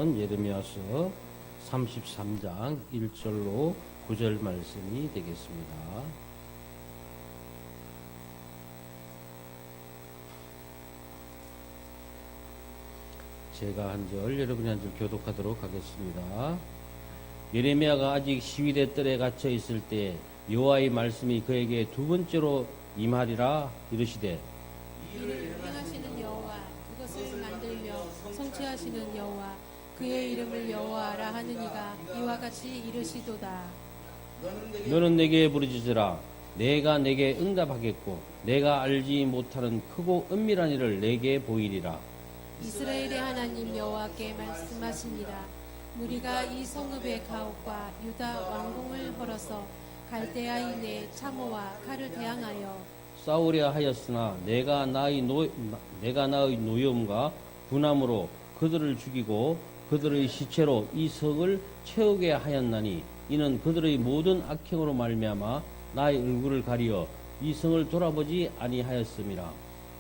예레미야서 33장 1절로 9절 말씀이 되겠습니다. 제가 한 절, 여러분이 한 절 교독하도록 하겠습니다. 예레미야가 아직 시위대 뜰에 갇혀 있을 때 여호와의 말씀이 그에게 두 번째로 임하리라 이르시되, 이를 행하시는 여호와, 그것을 만들며 성취하시는 여호와, 그의 이름을 여호와라 하는 이가 이와 같이 이르시도다. 너는 내게 부르짖으라. 내가 내게 응답하겠고 내가 알지 못하는 크고 은밀한 일을 내게 보이리라. 이스라엘의 하나님 여호와께 말씀하시니라. 무리가 이 성읍의 가옥과 유다 왕궁을 헐어서 갈대아인의 참호와 칼을 대항하여 싸우려 하였으나 내가 나의 노여움과 분함으로 그들을 죽이고 그들의 시체로 이 성을 채우게 하였나니, 이는 그들의 모든 악행으로 말미암아 나의 얼굴을 가리어 이 성을 돌아보지 아니하였음이라.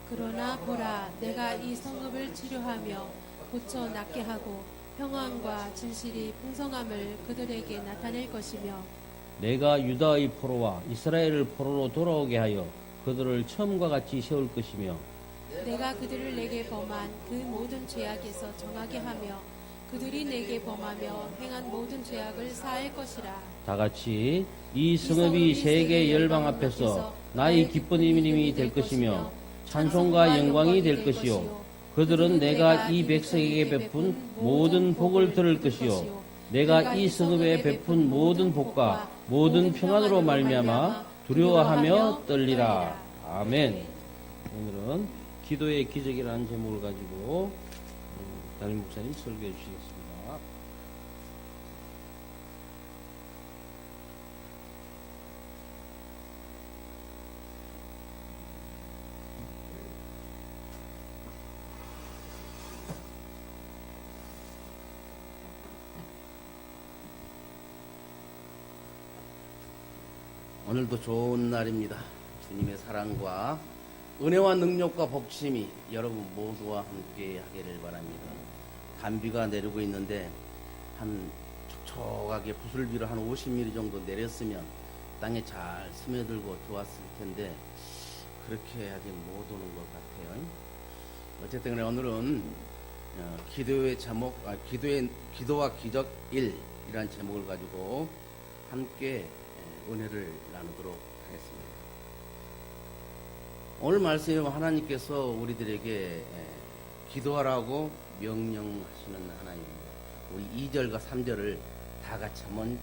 그러나 보라, 내가 이 성읍을 치료하며 고쳐 낫게 하고 평안과 진실이 풍성함을 그들에게 나타낼 것이며, 내가 유다의 포로와 이스라엘을 포로로 돌아오게 하여 그들을 처음과 같이 세울 것이며, 내가 그들을 내게 범한 그 모든 죄악에서 정하게 하며 그들이 내게 범하며 행한 모든 죄악을 사할 것이라. 다같이 이 성읍이 세계 열방 앞에서 나의 기쁜 이름이 될 것이며 찬송과 영광이 될 것이요, 그들은 내가 이 백성에게 베푼 모든 복을 들을 것이요, 내가 이 성읍에 베푼 모든 복과 모든 평안으로 말미암아 두려워하며 떨리라. 아멘. 오늘은 기도의 기적이라는 제목을 가지고 담임 목사님 설교해 주시겠습니다. 오늘도 좋은 날입니다. 주님의 사랑과 은혜와 능력과 복심이 여러분 모두와 함께 하기를 바랍니다. 단비가 내리고 있는데 한 촉촉하게 부슬비로 한 50mm 정도 내렸으면 땅에 잘 스며들고 좋았을 텐데 그렇게 아직 못 오는 것 같아요. 어쨌든 간에 오늘은 기도의 제목, 기도와 기적 1이라는 제목을 가지고 함께 은혜를 나누도록 하겠습니다. 오늘 말씀에 하나님께서 우리들에게 기도하라고 명령하시는 하나님입니다. 우리 2절과 3절을 다 같이 한번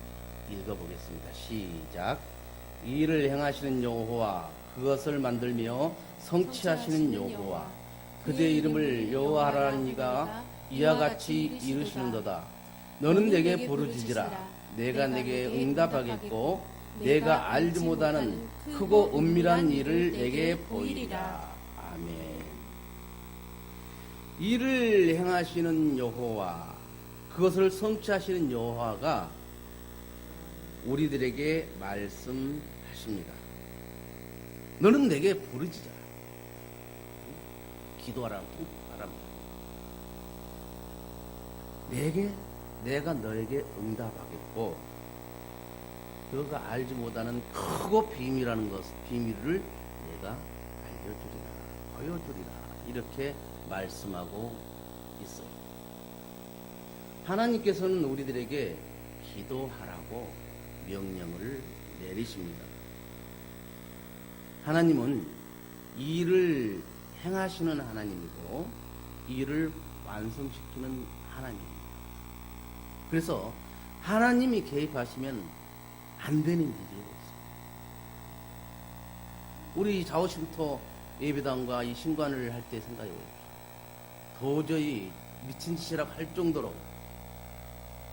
읽어보겠습니다. 시작. 이 일을 행하시는 여호와, 그것을 만들며 성취하시는 여호와, 그대의 이름을 여호와라는 이가 이와 같이 이르시는도다. 너는 내게 부르짖으라. 내가 내게 응답하겠고 내가 알지 못하는 크고 은밀한 일을 내게 보이리라. 아멘. 일을 행하시는 여호와, 그것을 성취하시는 여호와가 우리들에게 말씀하십니다. 너는 내게 부르짖어라. 기도하라, 통곡하라. 내가 너에게 응답하겠고 너가 알지 못하는 크고 비밀이라는 비밀을 내가 알려주리라, 보여주리라, 이렇게 말씀하고 있어요. 하나님께서는 우리들에게 기도하라고 명령을 내리십니다. 하나님은 이 일을 행하시는 하나님이고 이 일을 완성시키는 하나님입니다. 그래서 하나님이 개입하시면 안 되는 일이 없어요. 우리 좌우심터 예배당과 이 신관을 할 때 생각해 보십시오. 도저히 미친 짓이라고 할 정도로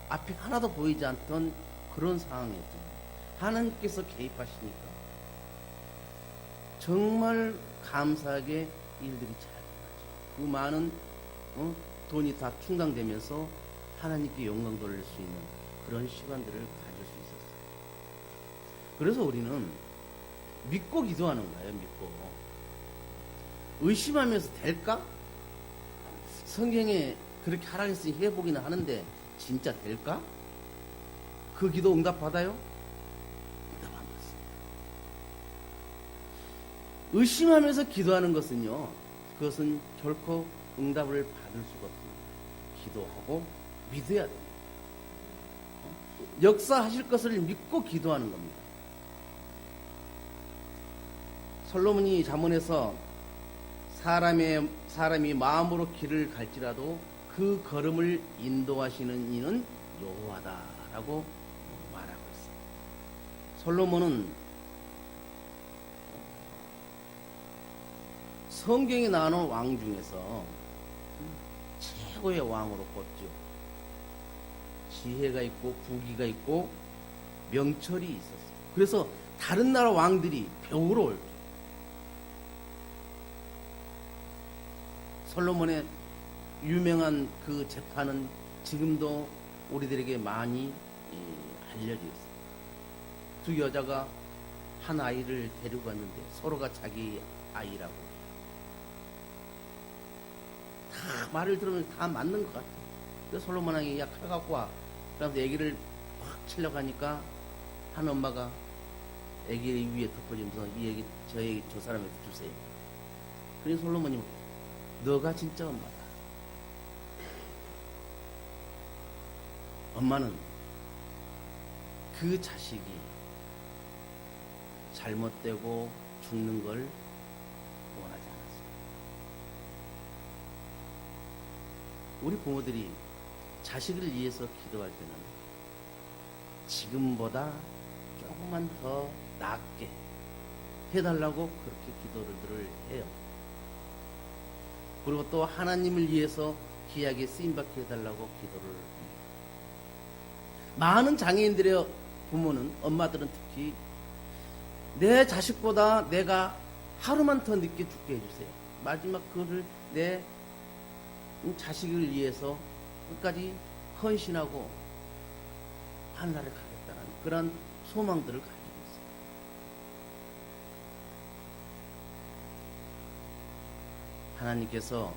앞이 하나도 보이지 않던 그런 상황이었죠. 하나님께서 개입하시니까 정말 감사하게 일들이 잘 되죠. 그 많은 돈이 다 충당되면서 하나님께 영광 돌릴 수 있는 그런 시간들을 가질 수 있었어요. 그래서 우리는 믿고 기도하는 거예요. 믿고 의심하면서 될까? 성경에 그렇게 하라 했으니 해보기는 하는데 진짜 될까? 그 기도 응답 받아요? 응답 안 받습니다. 의심하면서 기도하는 것은요, 그것은 결코 응답을 받을 수가 없습니다. 기도하고 믿어야 됩니다. 역사하실 것을 믿고 기도하는 겁니다. 솔로몬이 잠언에서 사람이 마음으로 길을 갈지라도 그 걸음을 인도하시는 이는 여호와다라고 말하고 있습니다. 솔로몬은 성경에 나오는 왕 중에서 최고의 왕으로 꼽죠. 지혜가 있고 부귀가 있고 명철이 있었어요. 그래서 다른 나라 왕들이 배우러 올 때 솔로몬의 유명한 그 재판은 지금도 우리들에게 많이 알려져 있어요. 두 여자가 한 아이를 데리고 왔는데 서로가 자기 아이라고 다 말을 들으면 다 맞는 것 같아요. 그래서 솔로몬 왕이 야 칼 갖고 와. 그러면서 애기를 확 치려고 하니까 한 엄마가 애기 위에 덮어지면서 이 애기 저 사람에게 주세요. 그래서 솔로몬이 너가 진짜 엄마다. 엄마는 그 자식이 잘못되고 죽는 걸 원하지 않았어요. 우리 부모들이 자식을 위해서 기도할 때는 지금보다 조금만 더 낫게 해달라고 그렇게 기도를 해요. 그리고 또 하나님을 위해서 귀하게 쓰임받게 해달라고 기도를 합니다. 많은 장애인들의 부모는, 엄마들은 특히 내 자식보다 내가 하루만 더 늦게 죽게 해주세요. 마지막 그거를 내 자식을 위해서 끝까지 헌신하고 하늘나라에 가겠다는 그런 소망들을 가지고 있어요. 하나님께서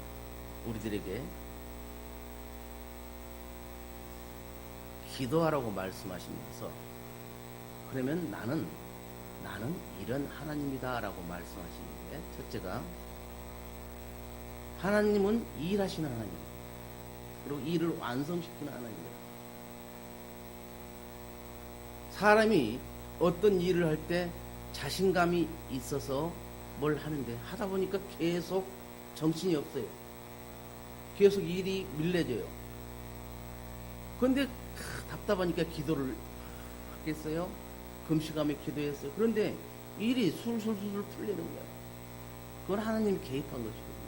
우리들에게 기도하라고 말씀하시면서 그러면 나는 이런 하나님이다 라고 말씀하시는데, 첫째가 하나님은 일하시는 하나님, 그리고 일을 완성시키는 하나님이다. 사람이 어떤 일을 할 때 자신감이 있어서 뭘 하는데 하다 보니까 계속 정신이 없어요. 계속 일이 밀려져요. 그런데 답답하니까 기도를 하겠어요? 금식하며 기도했어요. 그런데 일이 술술술 풀리는 거예요. 그건 하나님이 개입한 것이거든요.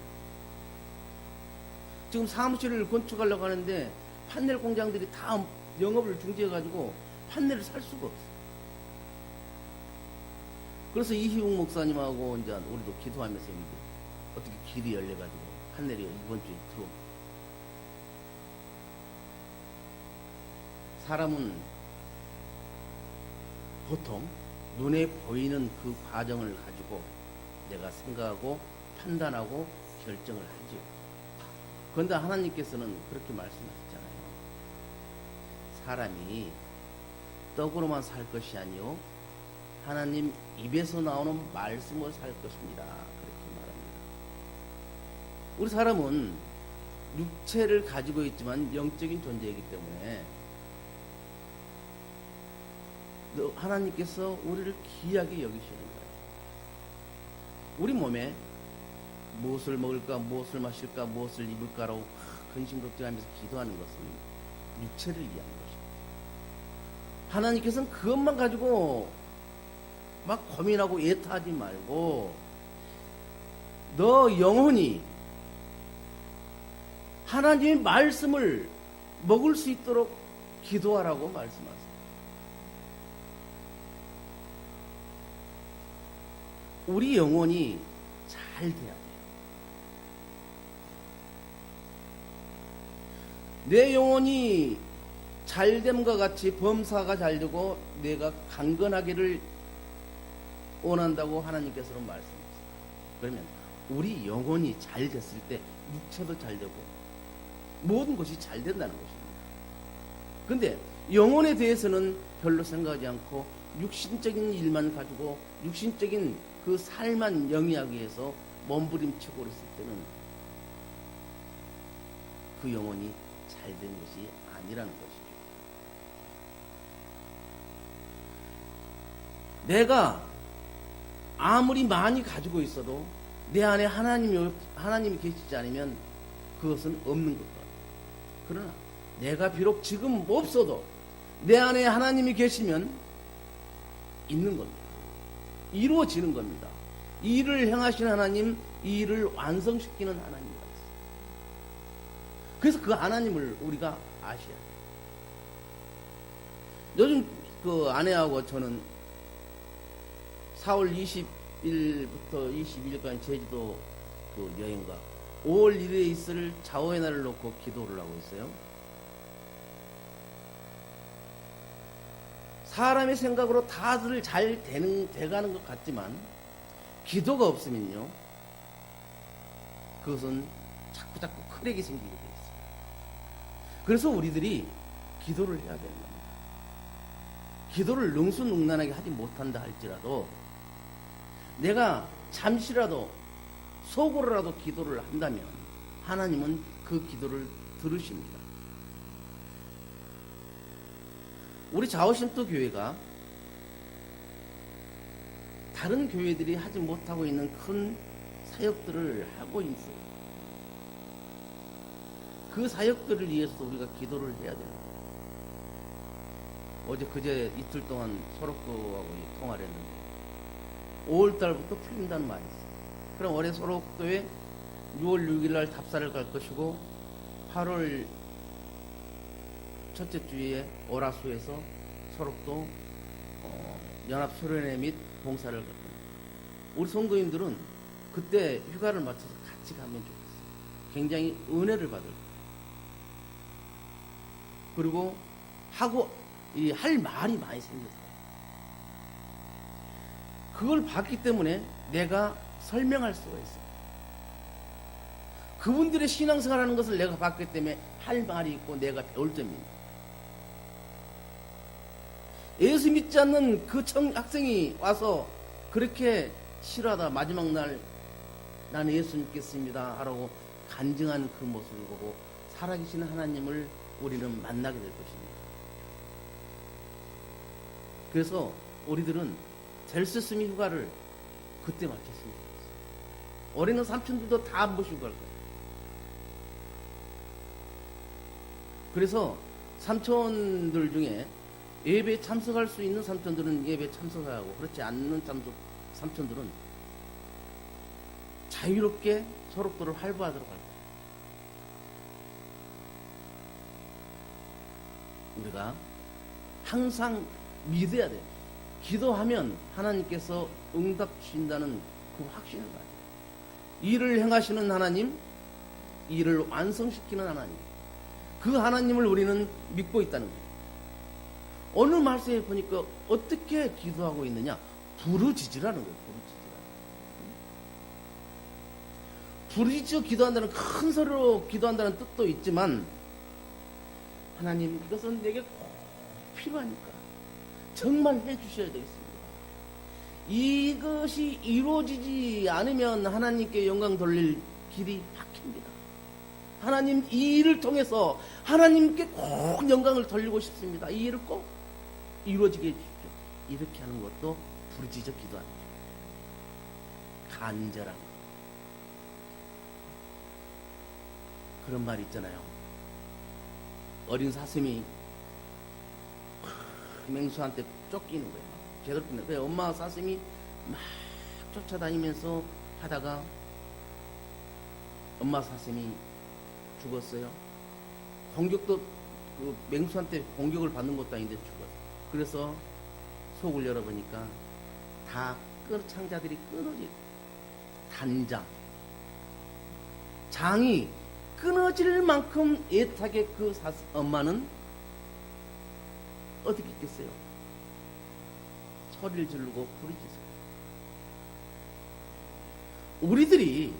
지금 사무실을 건축하려고 하는데 판넬 공장들이 다 영업을 중지해가지고 판넬을 살 수가 없어요. 그래서 이희웅 목사님하고 이제 우리도 기도하면서 이제 어떻게 길이 열려가지고 판넬이 이번 주에 들어옵니다. 사람은 보통 눈에 보이는 그 과정을 가지고 내가 생각하고 판단하고 결정을 하죠. 그런데 하나님께서는 그렇게 말씀하셨잖아요. 사람이 떡으로만 살 것이 아니요 하나님 입에서 나오는 말씀으로 살 것입니다. 그렇게 말합니다. 우리 사람은 육체를 가지고 있지만 영적인 존재이기 때문에 하나님께서 우리를 귀하게 여기시는 거예요. 우리 몸에 무엇을 먹을까, 무엇을 마실까, 무엇을 입을까라고 근심 걱정하면서 기도하는 것은 육체를 위한 것입니다. 하나님께서는 그것만 가지고 막 고민하고 애타하지 말고 너 영혼이 하나님의 말씀을 먹을 수 있도록 기도하라고 말씀하세요. 우리 영혼이 잘 돼야 돼요. 내 영혼이 잘됨과 같이 범사가 잘되고 내가 강건하기를 원한다고 하나님께서는 말씀하셨어요. 그러면 우리 영혼이 잘 됐을 때 육체도 잘 되고 모든 것이 잘 된다는 것입니다. 근데 영혼에 대해서는 별로 생각하지 않고 육신적인 일만 가지고 육신적인 그 살만 영위하기 위해서 몸부림치고 그랬을 때는 그 영혼이 잘 된 것이 아니라는 것이죠. 내가 아무리 많이 가지고 있어도 내 안에 하나님이 계시지 않으면 그것은 없는 것 같아요. 그러나 내가 비록 지금 없어도 내 안에 하나님이 계시면 있는 겁니다. 이루어지는 겁니다. 이 일을 행하시는 하나님, 이 일을 완성시키는 하나님이다. 그래서 그 하나님을 우리가 아셔야 돼요. 요즘 그 아내하고 저는 4월 20일부터 22일까지 제주도 그 여행과 5월 1일에 있을 좌우의 날을 놓고 기도를 하고 있어요. 사람의 생각으로 다들 잘 돼가는 것 같지만 기도가 없으면요 그것은 자꾸 크랙이 생기게 돼 있어요. 그래서 우리들이 기도를 해야 되는 겁니다. 기도를 능수능란하게 하지 못한다 할지라도 내가 잠시라도 속으로라도 기도를 한다면 하나님은 그 기도를 들으십니다. 우리 좌우심도 교회가 다른 교회들이 하지 못하고 있는 큰 사역들을 하고 있어요. 그 사역들을 위해서도 우리가 기도를 해야 돼요. 어제 그제 이틀 동안 소록도하고 통화를 했는데 5월달부터 풀린다는 말이 있어요. 그럼 올해 소록도에 6월 6일날 답사를 갈 것이고 8월 첫째 주에 오라수에서 소록도 연합수련회 및 봉사를 갈 겁니다. 우리 성도님들은 그때 휴가를 맞춰서 같이 가면 좋겠어요. 굉장히 은혜를 받을 거예요. 그리고 할 말이 많이 생겨서 그걸 봤기 때문에 내가 설명할 수가 있어요. 그분들의 신앙생활하는 것을 내가 봤기 때문에 할 말이 있고 내가 배울 점입니다. 예수 믿지 않는 그 학생이 와서 그렇게 싫어하다 마지막 날 나는 예수 믿겠습니다 하라고 간증하는 그 모습을 보고 살아계신 하나님을 우리는 만나게 될 것입니다. 그래서 우리들은 델스스미 휴가를 그때 마쳤으면 좋겠어요. 올해는 삼촌들도 다 모시고 갈 거예요. 그래서 삼촌들 중에 예배에 참석할 수 있는 삼촌들은 예배에 참석하고 그렇지 않는 삼촌들은 자유롭게 소록도를 활보하도록 할 거예요. 우리가 항상 믿어야 돼요. 기도하면 하나님께서 응답 주신다는 그 확신을 가져요. 일을 행하시는 하나님, 일을 완성시키는 하나님, 그 하나님을 우리는 믿고 있다는 거예요. 어느 말씀에 보니까 어떻게 기도하고 있느냐? 부르짖으라는 거예요. 부르짖어 기도한다는 큰 소리로 기도한다는 뜻도 있지만 하나님 이것은 내게 꼭 필요하니까 정말 해주셔야 되겠습니다. 이것이 이루어지지 않으면 하나님께 영광 돌릴 길이 막힙니다. 하나님 이 일을 통해서 하나님께 꼭 영광을 돌리고 싶습니다. 이 일을 꼭 이루어지게 해주십시오. 이렇게 하는 것도 부르짖어 기도하는 거죠. 간절한 거. 그런 말이 있잖아요. 어린 사슴이 맹수한테 쫓기는 거예요. 괴롭히는 거예요. 엄마 사슴이 막 쫓아다니면서 하다가 엄마 사슴이 죽었어요. 공격도 그 맹수한테 공격을 받는 것도 아닌데 죽었어요. 그래서 속을 열어보니까 다 창자들이 끊어질 단장 장이 끊어질 만큼 애타게 그 엄마는 어떻게 했겠어요? 소리를 지르고 부르짖어요. 우리들이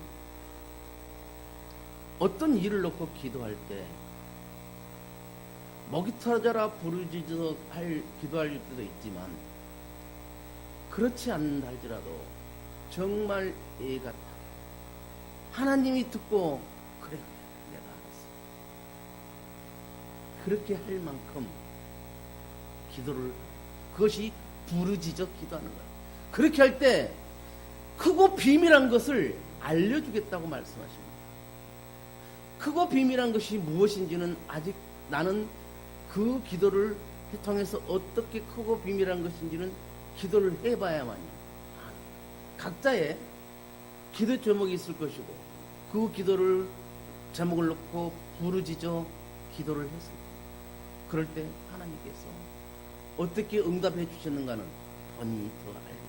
어떤 일을 놓고 기도할 때 목이 터져라 부르짖어 기도할 때도 있지만 그렇지 않는다 할지라도 정말 애 같아 하나님이 듣고 그래 내가 알았어 그렇게 할 만큼 기도를 그것이 부르짖어 기도하는 거야. 그렇게 할 때 크고 비밀한 것을 알려주겠다고 말씀하십니다. 크고 비밀한 것이 무엇인지는 아직 나는 그 기도를 통해서 어떻게 크고 비밀한 것인지는 기도를 해봐야만요. 각자의 기도 제목이 있을 것이고 그 기도를 제목을 놓고 부르짖어 기도를 했습니다. 그럴 때 하나님께서 어떻게 응답해 주셨는가는 본인이 더 알려주십니다.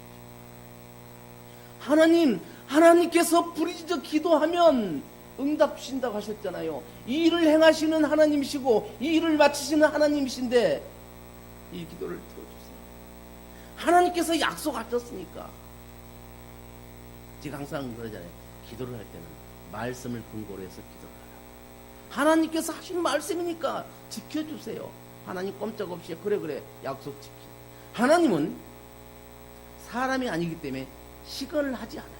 하나님께서 부르짖어 기도하면 응답 주신다고 하셨잖아요. 이 일을 행하시는 하나님이시고 이 일을 마치시는 하나님이신데 이 기도를 들어주세요. 하나님께서 약속하셨으니까. 제가 항상 그러잖아요. 기도를 할 때는 말씀을 근거로 해서 기도를 하라고. 하나님께서 하신 말씀이니까 지켜주세요. 하나님 꼼짝없이 그래 약속 지키. 하나님은 사람이 아니기 때문에 시건을 하지 않아요.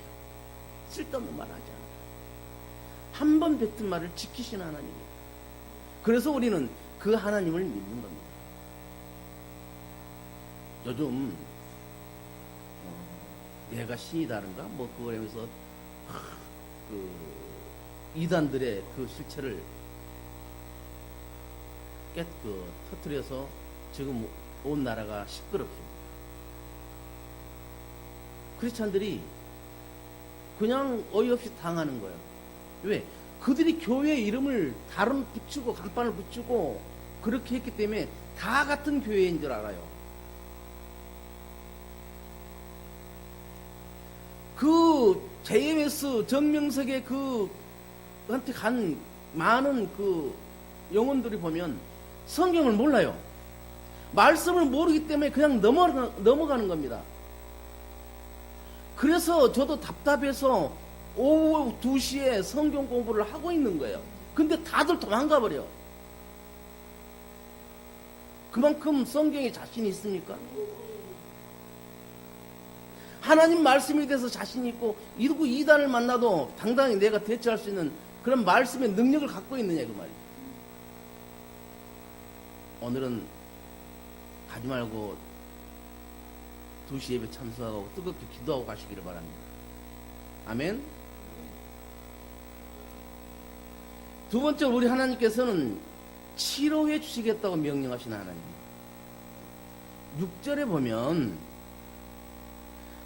쓸데없는 말을 하지 않아요. 한 번 뱉은 말을 지키시는 하나님이에요. 그래서 우리는 그 하나님을 믿는 겁니다. 요즘 내가 신이 다른가 뭐 그걸 하면서 그 이단들의 그 실체를 터뜨려서 지금 온 나라가 시끄럽습니다. 크리스찬들이 그냥 어이없이 당하는 거예요. 왜? 그들이 교회 이름을 다른 붙이고 간판을 붙이고 그렇게 했기 때문에 다 같은 교회인 줄 알아요. 그 JMS 정명석의 그한테 간 많은 그 영혼들이 보면 성경을 몰라요. 말씀을 모르기 때문에 그냥 넘어가는 겁니다. 그래서 저도 답답해서 오후 2시에 성경 공부를 하고 있는 거예요. 근데 다들 도망가 버려. 그만큼 성경에 자신이 있습니까? 하나님 말씀에 대해서 자신이 있고 이러고 이단을 만나도 당당히 내가 대처할 수 있는 그런 말씀의 능력을 갖고 있느냐 그 말이에요. 오늘은 가지 말고 2시 예배 참석하고 뜨겁게 기도하고 가시기를 바랍니다. 아멘. 두 번째 우리 하나님께서는 치료해 주시겠다고 명령하신 하나님입니다. 6절에 보면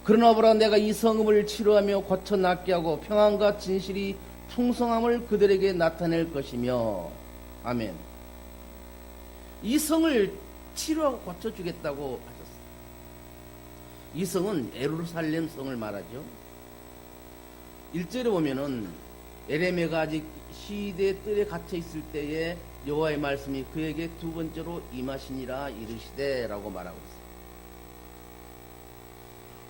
그러나 보라 내가 이 성읍을 치료하며 고쳐 낫게 하고 평안과 진실이 풍성함을 그들에게 나타낼 것이며 아멘. 이 성을 치료하고 고쳐주겠다고 하셨어요. 이 성은 예루살렘 성을 말하죠. 1절에 보면은 에레미야가 아직 시대의 뜰에 갇혀 있을 때에 여호와의 말씀이 그에게 두 번째로 임하시니라 이르시되 라고 말하고 있어요.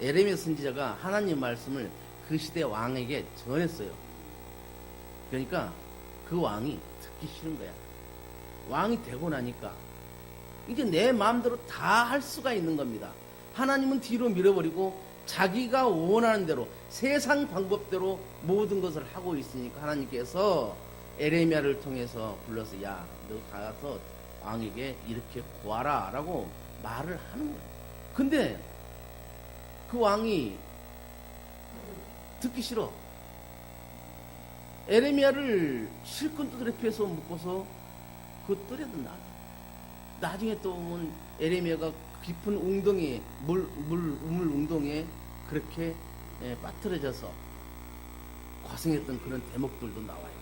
에레미야 선지자가 하나님 말씀을 그 시대 왕에게 전했어요. 그러니까 그 왕이 듣기 싫은 거야. 왕이 되고 나니까 이제 내 마음대로 다 할 수가 있는 겁니다. 하나님은 뒤로 밀어버리고 자기가 원하는 대로 세상 방법대로 모든 것을 하고 있으니까 하나님께서 에레미야를 통해서 불러서 야, 너 가서 왕에게 이렇게 구하라 라고 말을 하는 거예요. 근데 그 왕이 듣기 싫어. 에레미야를 실컷 두드려 패서 묶어서 그 뜰에도 나중에 또 보면 에레미야가 깊은 웅덩이에 우물 웅덩이에 그렇게 빠뜨려져서 고생했던 그런 대목들도 나와요.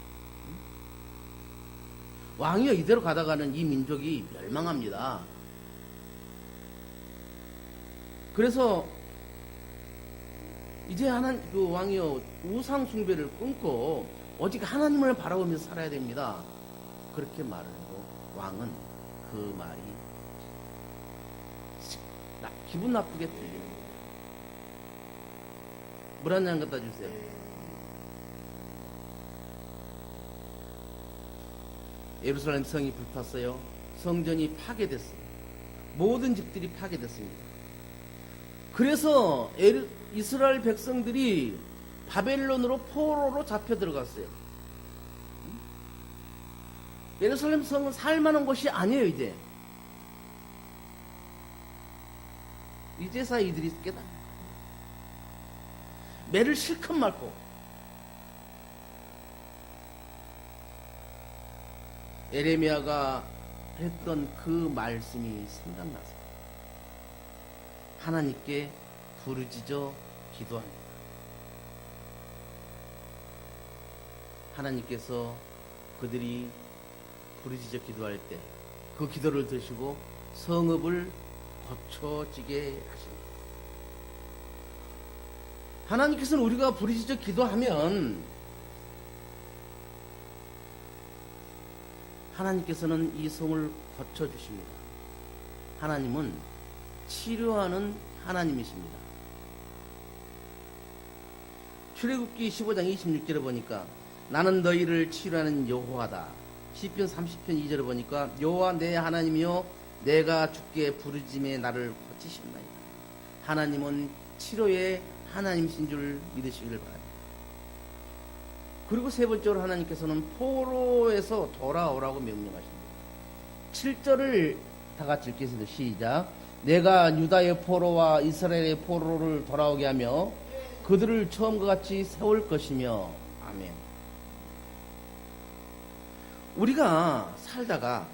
왕이요 이대로 가다가는 이 민족이 멸망합니다. 그래서 이제 그 왕이요 우상 숭배를 끊고 오직 하나님을 바라보면서 살아야 됩니다. 그렇게 말을 하고 왕은 그 말이 기분 나쁘게 들리는 거예요. 물 한 잔 갖다 주세요. 예루살렘 성이 불탔어요. 성전이 파괴됐어요. 모든 집들이 파괴됐습니다. 그래서 이스라엘 백성들이 바벨론으로 포로로 잡혀 들어갔어요. 예루살렘 성은 살만한 곳이 아니에요. 이제사 이들이 깨달아. 매를 실컷 맞고 에레미야가 했던 그 말씀이 생각나서 하나님께 부르짖어 기도합니다. 하나님께서 그들이 부르짖어 기도할 때 그 기도를 드시고 성읍을 거쳐지게 하십니다. 하나님께서는 우리가 부르짖어 기도하면 하나님께서는 이 성을 거쳐주십니다. 하나님은 치료하는 하나님이십니다. 출애굽기 15장 26절에 보니까 나는 너희를 치료하는 여호와다. 시편 30편 2절에 보니까 여호와 내 하나님이여 내가 주께 부르짖음에 나를 거치셨나이다. 하나님은 치료의 하나님이신 줄 믿으시기를 바랍니다. 그리고 세 번째로 하나님께서는 포로에서 돌아오라고 명령하십니다. 7절을 다 같이 읽겠습니다. 시작. 내가 유다의 포로와 이스라엘의 포로를 돌아오게 하며 그들을 처음과 같이 세울 것이며. 아멘. 우리가 살다가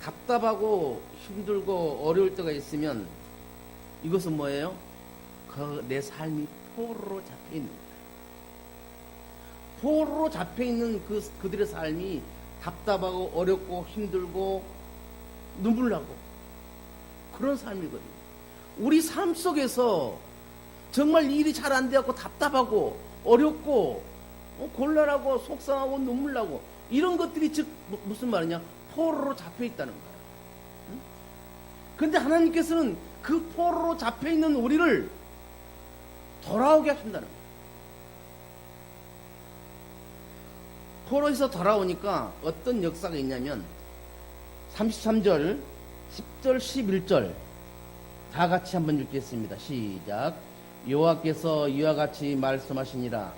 답답하고 힘들고 어려울 때가 있으면 이것은 뭐예요? 내 삶이 포로로 잡혀 있는 거예요. 포로로 잡혀 있는 그들의 삶이 답답하고 어렵고 힘들고 눈물 나고 그런 삶이거든요. 우리 삶 속에서 정말 일이 잘 안 되고 답답하고 어렵고 곤란하고 속상하고 눈물 나고 이런 것들이 즉 무슨 말이냐? 포로로 잡혀 있다는 거예요. 그런데 하나님께서는 그 포로로 잡혀 있는 우리를 돌아오게 하신다는 거예요. 포로에서 돌아오니까 어떤 역사가 있냐면 33절, 10절, 11절 다 같이 한번 읽겠습니다. 시작. 여호와께서 이와 같이 말씀하시니라.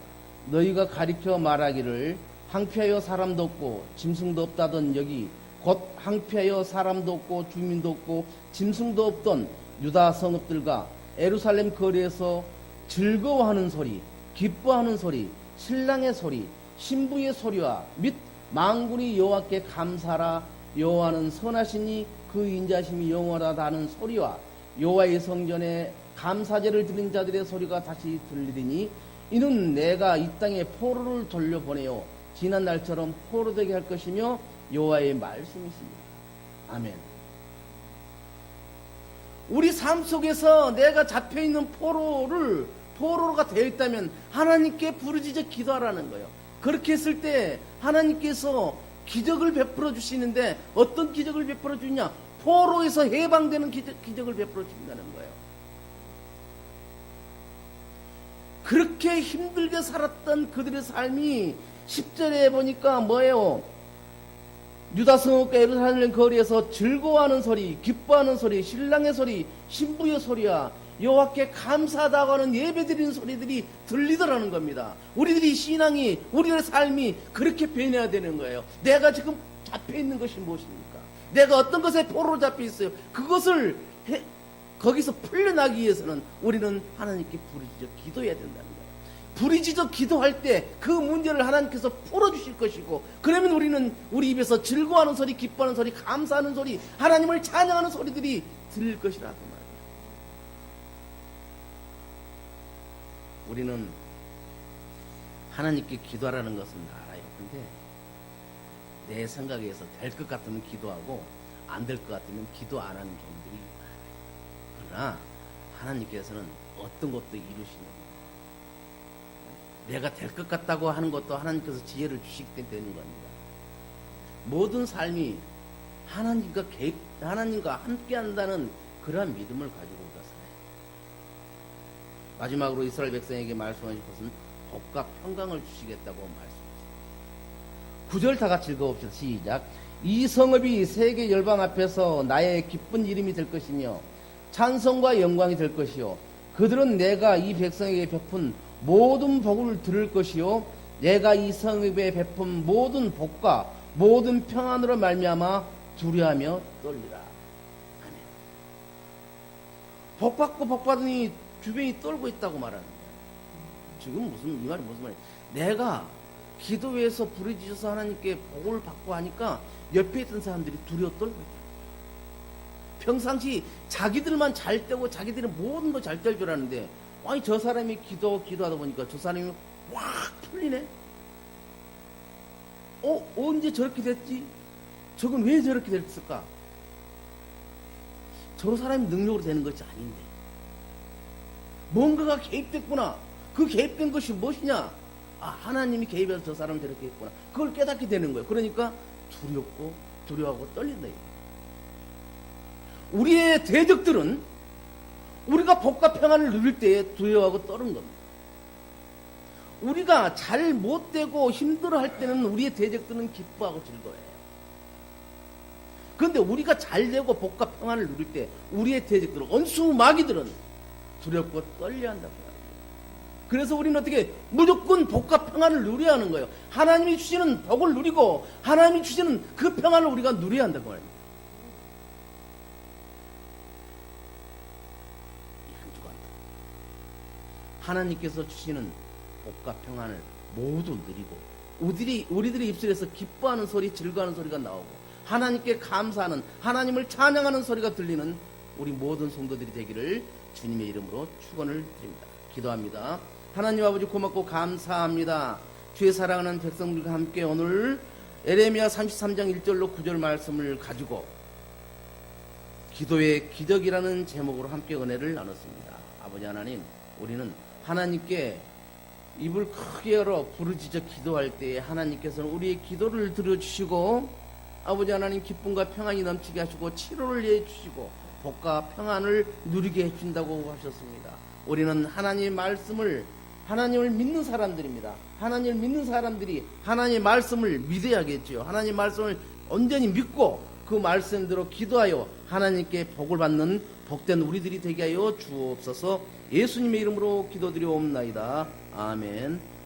너희가 가리켜 말하기를 항폐하여 사람도 없고 짐승도 없다던 여기 곧 항폐하여 사람도 없고 주민도 없고 짐승도 없던 유다 성읍들과 예루살렘 거리에서 즐거워하는 소리, 기뻐하는 소리, 신랑의 소리, 신부의 소리와 및 만군이 여호와께 감사라. 여호와는 선하시니 그 인자심이 영원하다 하는 소리와 여호와의 성전에 감사제를 드린 자들의 소리가 다시 들리리니 이는 내가 이 땅에 포로를 돌려보내요 지난 날처럼 포로되게 할 것이며 여호와의 말씀이십니다. 아멘. 우리 삶 속에서 내가 잡혀있는 포로가 되어 있다면 하나님께 부르짖어 기도하라는 거예요. 그렇게 했을 때 하나님께서 기적을 베풀어 주시는데 어떤 기적을 베풀어 주냐? 포로에서 해방되는 기적을 베풀어 주신다는 거예요. 그렇게 힘들게 살았던 그들의 삶이 10절에 보니까 뭐예요? 유다 성읍과 예루살렘 거리에서 즐거워하는 소리, 기뻐하는 소리, 신랑의 소리, 신부의 소리야 여호와께 감사하다고 하는 예배드리는 소리들이 들리더라는 겁니다. 우리들이 신앙이, 우리의 삶이 그렇게 변해야 되는 거예요. 내가 지금 잡혀있는 것이 무엇입니까? 내가 어떤 것에 포로로 잡혀 있어요. 그것을 거기서 풀려나기 위해서는 우리는 하나님께 부르짖어 기도해야 된다는 거예요. 부르짖어 기도할 때 그 문제를 하나님께서 풀어주실 것이고, 그러면 우리는 우리 입에서 즐거워하는 소리, 기뻐하는 소리, 감사하는 소리, 하나님을 찬양하는 소리들이 들릴 것이라고 말이에요. 우리는 하나님께 기도하라는 것은 알아요. 근데 내 생각에서 될 것 같으면 기도하고 안 될 것 같으면 기도 안 하는 경우들이 많아요. 그러나 하나님께서는 어떤 것도 이루시는 거예요. 내가 될 것 같다고 하는 것도 하나님께서 지혜를 주시기 때문에 되는 겁니다. 모든 삶이 하나님과 함께 한다는 그러한 믿음을 가지고 우리가 살아요. 마지막으로 이스라엘 백성에게 말씀하신 것은 복과 평강을 주시겠다고 말씀하셨어요. 9절 다 같이 읽어봅시다. 시작. 이 성읍이 세계 열방 앞에서 나의 기쁜 이름이 될 것이며 찬송과 영광이 될 것이요 그들은 내가 이 백성에게 베푼 모든 복을 들을 것이요 내가 이 성읍에 베푼 모든 복과 모든 평안으로 말미암아 두려워하며 떨리라. 아멘. 복 받고 복 받으니 주변이 떨고 있다고 말하는 거예요. 지금 이 말이 무슨 말이에요? 내가 기도해서 부르짖어서 하나님께 복을 받고 하니까 옆에 있던 사람들이 두려워 떨고 있다. 평상시 자기들만 잘 되고 자기들이 모든 거 잘 될 줄 아는데 아니 저 사람이 기도하다 보니까 저 사람이 확 풀리네. 언제 저렇게 됐지? 저건 왜 저렇게 됐을까? 저 사람이 능력으로 되는 것이 아닌데 뭔가가 개입됐구나. 그 개입된 것이 무엇이냐? 하나님이 개입해서 저 사람을 저렇게 했구나. 그걸 깨닫게 되는 거예요. 그러니까 두려워하고 떨린다. 우리의 대적들은 우리가 복과 평안을 누릴 때에 두려워하고 떠는 겁니다. 우리가 잘 못되고 힘들어할 때는 우리의 대적들은 기뻐하고 즐거워해요. 그런데 우리가 잘 되고 복과 평안을 누릴 때 우리의 대적들은 원수 마귀들은 두렵고 떨려한다고 해요. 그래서 우리는 어떻게 무조건 복과 평안을 누려야 하는 거예요. 하나님이 주시는 복을 누리고 하나님이 주시는 그 평안을 우리가 누려야 한다고 합니다. 한 주간 하나님께서 주시는 복과 평안을 모두 누리고 우리들의 입술에서 기뻐하는 소리, 즐거워하는 소리가 나오고 하나님께 감사하는, 하나님을 찬양하는 소리가 들리는 우리 모든 성도들이 되기를 주님의 이름으로 축원을 드립니다. 기도합니다. 하나님 아버지 고맙고 감사합니다. 주의 사랑하는 백성들과 함께 오늘 에레미야 33장 1절로 9절 말씀을 가지고 기도의 기적이라는 제목으로 함께 은혜를 나눴습니다. 아버지 하나님, 우리는 하나님께 입을 크게 열어 부르짖어 기도할 때에 하나님께서는 우리의 기도를 들어주시고 아버지 하나님 기쁨과 평안이 넘치게 하시고 치료를 해주시고 복과 평안을 누리게 해준다고 하셨습니다. 우리는 하나님의 말씀을, 하나님을 믿는 사람들입니다. 하나님을 믿는 사람들이 하나님의 말씀을 믿어야겠죠. 하나님의 말씀을 온전히 믿고 그 말씀대로 기도하여 하나님께 복을 받는 복된 우리들이 되게 하여 주옵소서. 예수님의 이름으로 기도드리옵나이다. 아멘.